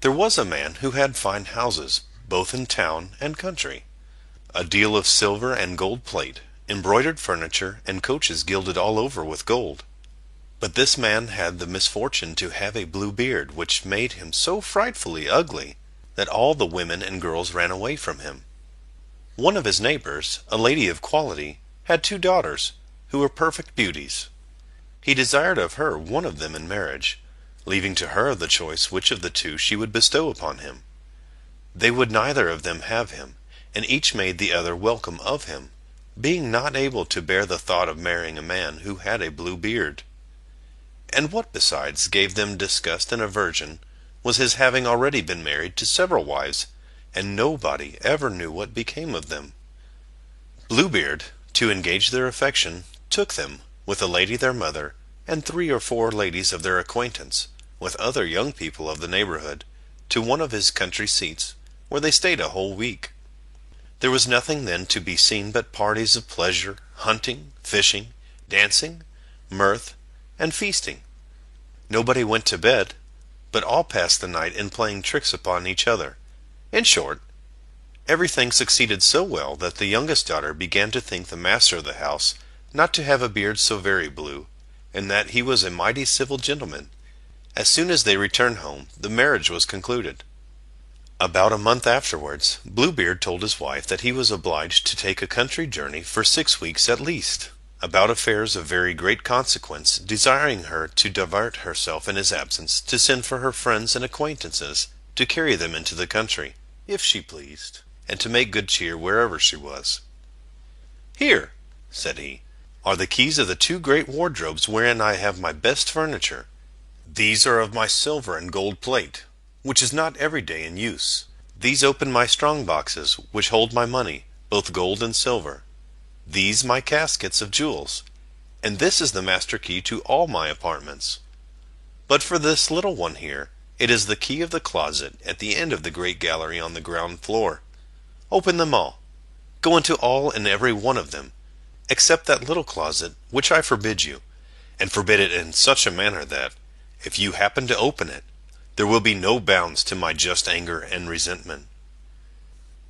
There was a man who had fine houses, both in town and country, a deal of silver and gold plate, embroidered furniture, and coaches gilded all over with gold. But this man had the misfortune to have a blue beard, which made him so frightfully ugly that all the women and girls ran away from him. One of his neighbors, a lady of quality, had two daughters, who were perfect beauties. He desired of her one of them in marriage, leaving to her the choice which of the two she would bestow upon him. They would neither of them have him, and each made the other welcome of him, being not able to bear the thought of marrying a man who had a blue beard. And what besides gave them disgust and aversion was his having already been married to several wives, and nobody ever knew what became of them. Bluebeard, to engage their affection, took them, with a lady their mother, and 3 or 4 ladies of their acquaintance, with other young people of the neighborhood, to one of his country seats, where they stayed a whole week. There was nothing then to be seen but parties of pleasure, hunting, fishing, dancing, mirth, and feasting. Nobody went to bed, but all passed the night in playing tricks upon each other. In short, everything succeeded so well that the youngest daughter began to think the master of the house not to have a beard so very blue, and that he was a mighty civil gentleman. As soon as they returned home, the marriage was concluded. About a month afterwards, Bluebeard told his wife that he was obliged to take a country journey for 6 weeks at least, about affairs of very great consequence, desiring her to divert herself in his absence, to send for her friends and acquaintances, to carry them into the country, if she pleased, and to make good cheer wherever she was. "Here," said he, "are the keys of the 2 great wardrobes wherein I have my best furniture. These are of my silver and gold plate, which is not every day in use. These open my strong boxes, which hold my money, both gold and silver. These my caskets of jewels, and this is the master key to all my apartments. But for this little one here, it is the key of the closet at the end of the great gallery on the ground floor. Open them all. Go into all and every one of them, except that little closet, which I forbid you, and forbid it in such a manner that, if you happen to open it, there will be no bounds to my just anger and resentment."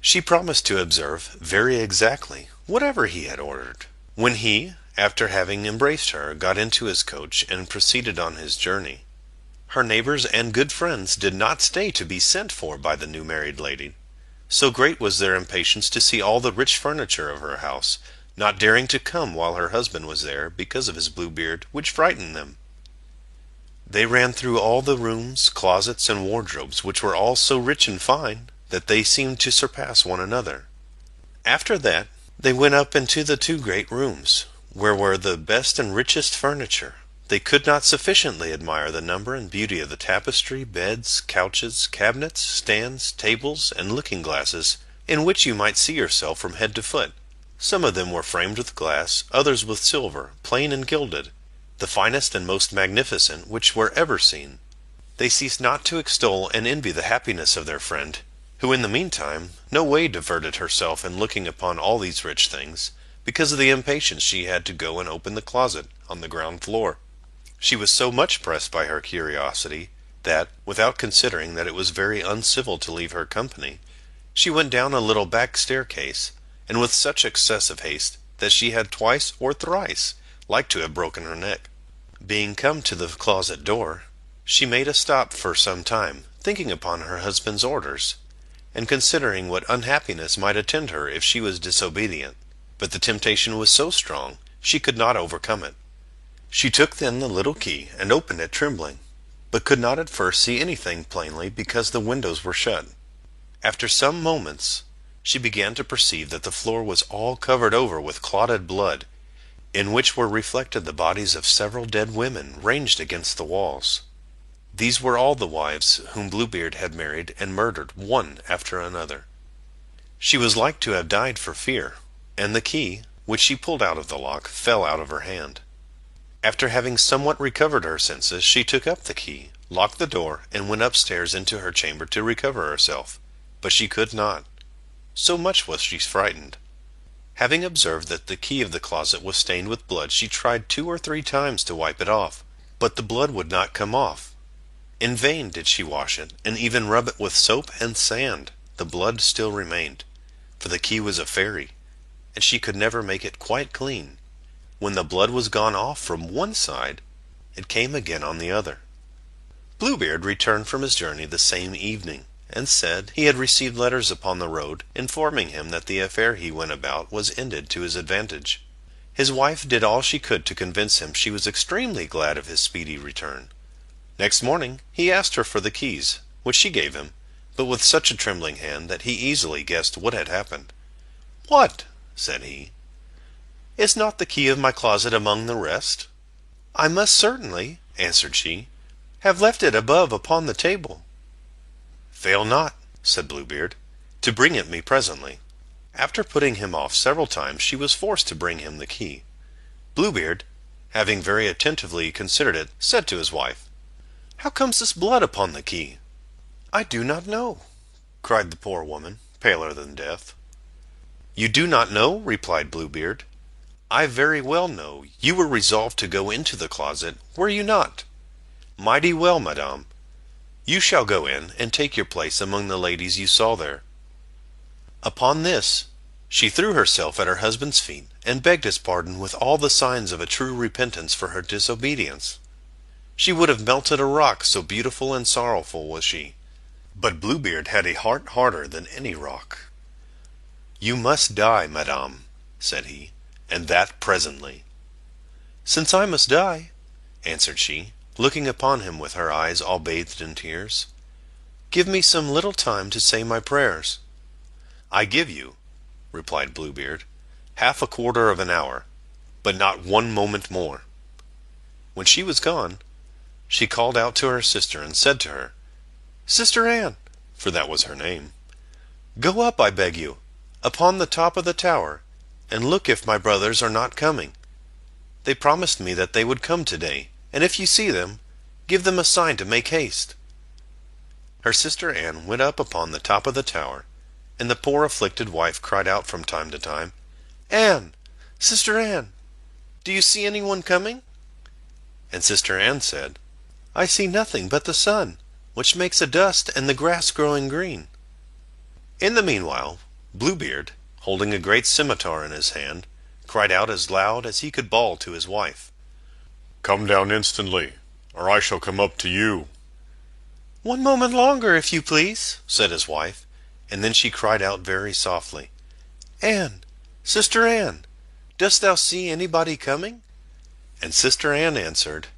She promised to observe very exactly whatever he had ordered. When he, after having embraced her, got into his coach and proceeded on his journey, her neighbors and good friends did not stay to be sent for by the new married lady. So great was their impatience to see all the rich furniture of her house, not daring to come while her husband was there because of his blue beard, which frightened them. They ran through all the rooms, closets, and wardrobes, which were all so rich and fine that they seemed to surpass one another. After that, they went up into the 2 great rooms, where were the best and richest furniture. They could not sufficiently admire the number and beauty of the tapestry, beds, couches, cabinets, stands, tables, and looking-glasses, in which you might see yourself from head to foot. Some of them were framed with glass, others with silver, plain and gilded, the finest and most magnificent which were ever seen. They ceased not to extol and envy the happiness of their friend, who in the meantime no way diverted herself in looking upon all these rich things, because of the impatience she had to go and open the closet on the ground floor. She was so much pressed by her curiosity, that, without considering that it was very uncivil to leave her company, she went down a little back staircase, and with such excessive haste that she had twice or thrice like to have broken her neck. Being come to the closet door, she made a stop for some time, thinking upon her husband's orders, and considering what unhappiness might attend her if she was disobedient. But the temptation was so strong, she could not overcome it. She took then the little key, and opened it trembling, but could not at first see anything plainly, because the windows were shut. After some moments, she began to perceive that the floor was all covered over with clotted blood, in which were reflected the bodies of several dead women ranged against the walls. These were all the wives whom Bluebeard had married and murdered one after another. She was like to have died for fear, and the key, which she pulled out of the lock, fell out of her hand. After having somewhat recovered her senses, she took up the key, locked the door, and went upstairs into her chamber to recover herself, but she could not, so much was she frightened. Having observed that the key of the closet was stained with blood, she tried 2 or 3 times to wipe it off, but the blood would not come off. In vain did she wash it, and even rub it with soap and sand. The blood still remained, for the key was a fairy, and she could never make it quite clean. When the blood was gone off from one side, it came again on the other. Bluebeard returned from his journey the same evening, and said he had received letters upon the road, informing him that the affair he went about was ended to his advantage. His wife did all she could to convince him she was extremely glad of his speedy return. Next morning he asked her for the keys, which she gave him, but with such a trembling hand that he easily guessed what had happened. "What?" said he. "Is not the key of my closet among the rest?" "I must certainly," answered she, "have left it above upon the table." "Fail not," said Bluebeard, "to bring it me presently." After putting him off several times, she was forced to bring him the key. Bluebeard, having very attentively considered it, said to his wife, "How comes this blood upon the key?" "I do not know," cried the poor woman, paler than death. "You do not know?" replied Bluebeard. "I very well know. You were resolved to go into the closet, were you not?" "Mighty well, madame. You shall go in, and take your place among the ladies you saw there." Upon this, she threw herself at her husband's feet, and begged his pardon with all the signs of a true repentance for her disobedience. She would have melted a rock, so beautiful and sorrowful was she. But Bluebeard had a heart harder than any rock. "You must die, madame," said he, "and that presently." "Since I must die," answered she, looking upon him with her eyes all bathed in tears, "give me some little time to say my prayers." "I give you," replied Bluebeard, "half a quarter of an hour, but not one moment more." When she was gone, she called out to her sister and said to her, "Sister Anne," for that was her name, "go up, I beg you, upon the top of the tower, and look if my brothers are not coming. They promised me that they would come today, and if you see them, give them a sign to make haste." Her sister Anne went up upon the top of the tower, and the poor afflicted wife cried out from time to time, "Anne, Sister Anne, do you see anyone coming?" And Sister Anne said, "I see nothing but the sun, which makes a dust, and the grass growing green." In the meanwhile, Bluebeard, holding a great scimitar in his hand, cried out as loud as he could bawl to his wife, "Come down instantly, or I shall come up to you." "One moment longer, if you please," said his wife, and then she cried out very softly, "Anne, Sister Anne, dost thou see anybody coming?" And Sister Anne answered,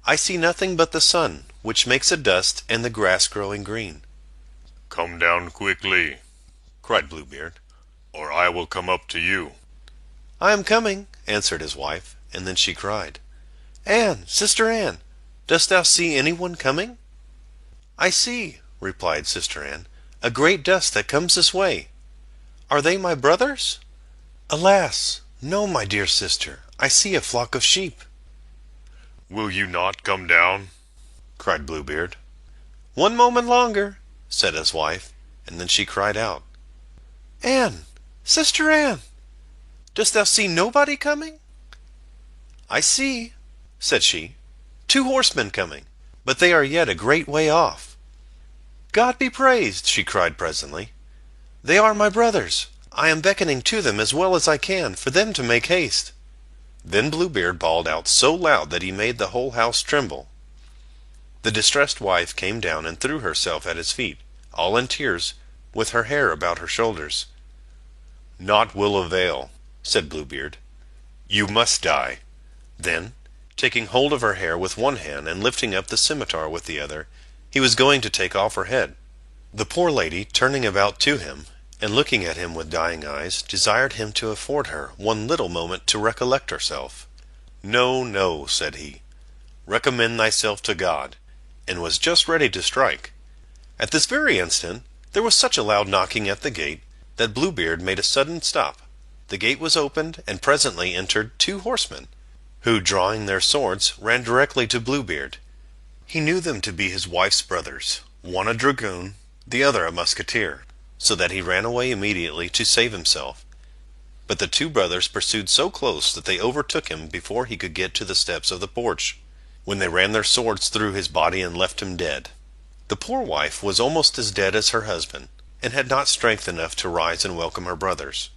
"I see nothing but the sun, which makes a dust, and the grass growing green." "Come down quickly," cried Bluebeard, "or I will come up to you." "I am coming," answered his wife, and then she cried, "Anne, Sister Anne, dost thou see anyone coming?" "I see," replied Sister Anne, "a great dust that comes this way. Are they my brothers?" "Alas, no, my dear sister, I see a flock of sheep." "Will you not come down?" cried Bluebeard. "One moment longer," said his wife, and then she cried out, "Anne, Sister Anne, dost thou see nobody coming?" "I see," said she, "two horsemen coming, but they are yet a great way off." "God be praised," she cried presently. "They are my brothers. I am beckoning to them as well as I can, for them to make haste." Then Bluebeard bawled out so loud that he made the whole house tremble. The distressed wife came down and threw herself at his feet, all in tears, with her hair about her shoulders. "Naught will avail," said Bluebeard. "You must die." Then, taking hold of her hair with one hand and lifting up the scimitar with the other, he was going to take off her head. The poor lady, turning about to him, and looking at him with dying eyes, desired him to afford her one little moment to recollect herself. "No, no," said he, "recommend thyself to God," and was just ready to strike. At this very instant there was such a loud knocking at the gate that Bluebeard made a sudden stop. The gate was opened, and presently entered two horsemen, who, drawing their swords, ran directly to Bluebeard. He knew them to be his wife's brothers, one a dragoon, the other a musketeer, so that he ran away immediately to save himself. But the two brothers pursued so close that they overtook him before he could get to the steps of the porch. when they ran their swords through his body and left him dead. The poor wife was almost as dead as her husband, and had not strength enough to rise and welcome her brothers.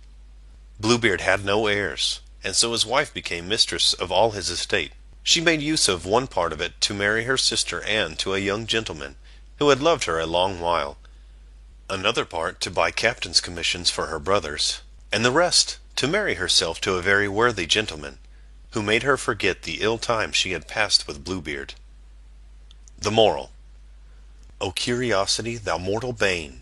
Bluebeard had no heirs, and so his wife became mistress of all his estate. She made use of one part of it to marry her sister Anne to a young gentleman, who had loved her a long while, another part to buy captain's commissions for her brothers, and the rest to marry herself to a very worthy gentleman, who made her forget the ill time she had passed with Bluebeard. The Moral. O curiosity, thou mortal bane!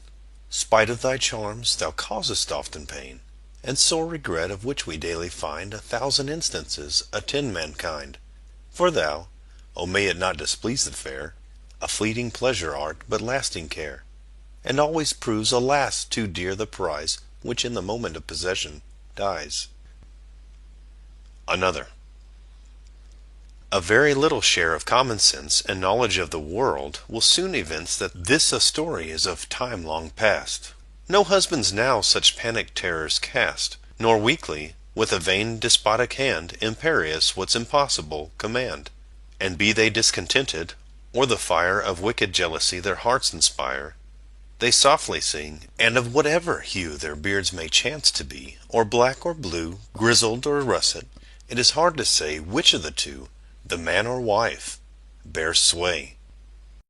Spite of thy charms, thou causest often pain, and sore regret, of which we daily find 1,000 instances attend mankind. For thou, O may it not displease the fair, a fleeting pleasure art, but lasting care, and always proves, alas, too dear the prize, which in the moment of possession dies. Another. A very little share of common sense and knowledge of the world will soon evince that this a story is of time long past. No husbands now such panic terrors cast, nor weakly, with a vain despotic hand, imperious what's impossible, command. And be they discontented, or the fire of wicked jealousy their hearts inspire, they softly sing, and of whatever hue their beards may chance to be, or black or blue, grizzled or russet, it is hard to say which of the two, the man or wife, bears sway.